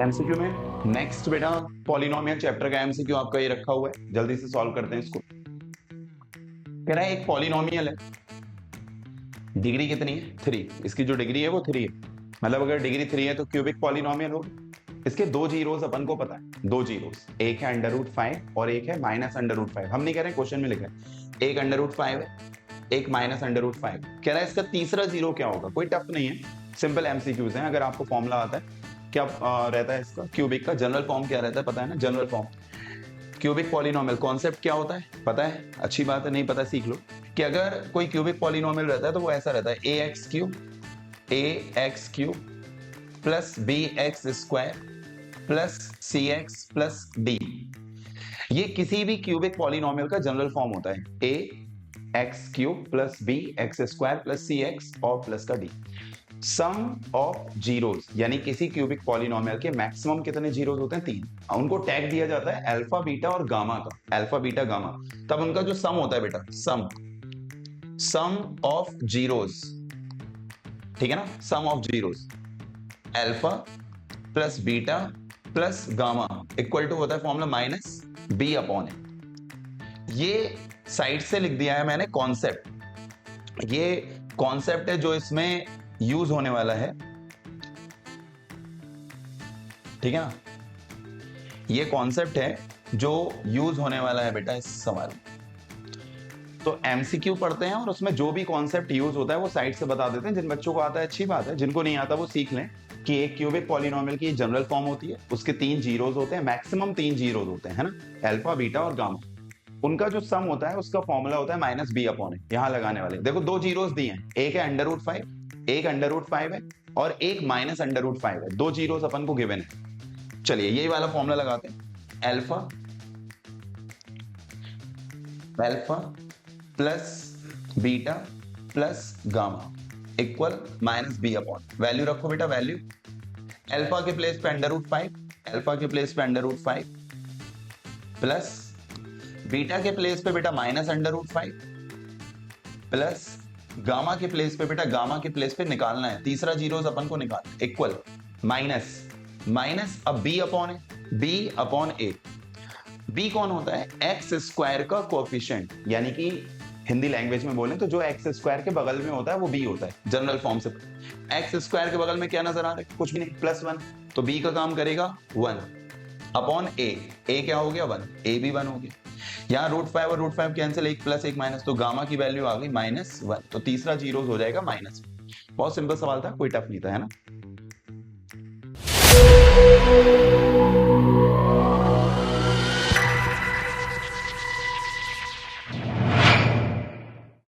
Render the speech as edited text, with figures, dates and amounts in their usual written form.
MCQ में next बेटा polynomial chapter का एमसीक्यू आपका ये रखा हुआ है, जल्दी से सॉल्व करते हैं इसको। कह रहा है एक पॉलिनोमियल है, डिग्री कितनी है 3, इसकी जो डिग्री है वो 3 है, मतलब अगर डिग्री 3 है तो क्यूबिक पॉलिनोमियल होगा। इसके दो जीरोस अपन को पता है, दो जीरोस, एक है √5 और एक है -√5। हम नहीं कह रहे, क्वेश्चन में लिखा है एक √5 है, एक -√5। कह रहा है इसका तीसरा जीरो क्या होगा। कोई टफ नहीं है, सिंपल एमसीक्यूज हैं। अगर आपको फॉर्मूला आता है क्या रहता है इसका, क्यूबिक का जनरल फॉर्म क्या रहता है पता है ना, general form cubic polynomial concept क्या होता है पता है, अच्छी बात है, नहीं पता सीख लो कि अगर कोई क्यूबिक पॉलिनोमियल रहता है तो वो ऐसा रहता है ax³ plus bx² plus cx plus d। ये किसी भी क्यूबिक पॉलिनोमियल का जनरल फॉर्म होता है, ax³ plus bx² plus cx और प्लस का d। सम ऑफ जीरोस, यानी किसी क्यूबिक पॉलिनोमियल के मैक्सिमम कितने जीरोस होते हैं 3। उनको टैग दिया जाता है अल्फा बीटा और गामा का, अल्फा बीटा गामा। तब उनका जो सम होता है बेटा, सम ऑफ जीरोस, ठीक है ना, sum of zeros alpha plus beta plus gamma equal to होता है फॉर्मूला -b/a। ये साइड से लिख दिया है मैंने कॉन्सेप्ट, ये कॉन्सेप्ट है जो इसमें यूज होने वाला है, ठीक है ना, ये कॉन्सेप्ट है जो यूज होने वाला है बेटा इस सवाल। तो एमसीक्यू पढ़ते हैं और उसमें जो भी कॉन्सेप्ट यूज होता है वो साइड से बता देते हैं। जिन बच्चों को आता है अच्छी बात है, जिनको नहीं आता वो सीख लें कि एक क्यूबिक पॉलिनोमियल की जनरल फॉर्म होती है, उसके 3 जीरोस होते हैं, मैक्सिमम 3 जीरोस होते हैं, है ना, अल्फा बीटा और गामा। उनका जो सम होता है उसका फॉर्मूला होता है -b/a। यहां लगाने वाले देखो, दो जीरोस दिए हैं, एक है √5, एक √5 है और एक -√5 है, दो जीरोस अपन को गिवन है। चलिए यही वाला फॉर्मूला लगाते हैं, alpha plus beta plus gamma equal -b/। Value रखो बेटा, वैल्यू अल्फा के प्लेस पे √5, अल्फा के प्लेस पे √5 प्लस बीटा के प्लेस पे बेटा -√5 प्लस गामा के प्लेस पे बेटा, गामा के प्लेस पे निकालना है, तीसरा जीरोस अपन को निकालना, इक्वल माइनस अब b/a। b कौन होता है, x² का कोएफिशिएंट, यानी कि हिंदी लैंग्वेज में बोलें तो जो x² के बगल में होता है वो b होता है, जनरल फॉर्म से। x² के बगल में क्या नजर आ रहा है, कुछ भी नहीं, +1, तो b का काम करेगा 1/a। a क्या हो गया 1, a भी 1 हो गया। यहाँ √5 और √5 कैंसिल, एक प्लस एक माइनस, तो गामा की वैल्यू आ गई -1, तो तीसरा जीरो हो जाएगा -1। बहुत सिंपल सवाल था, कोई टफ नहीं था, है ना।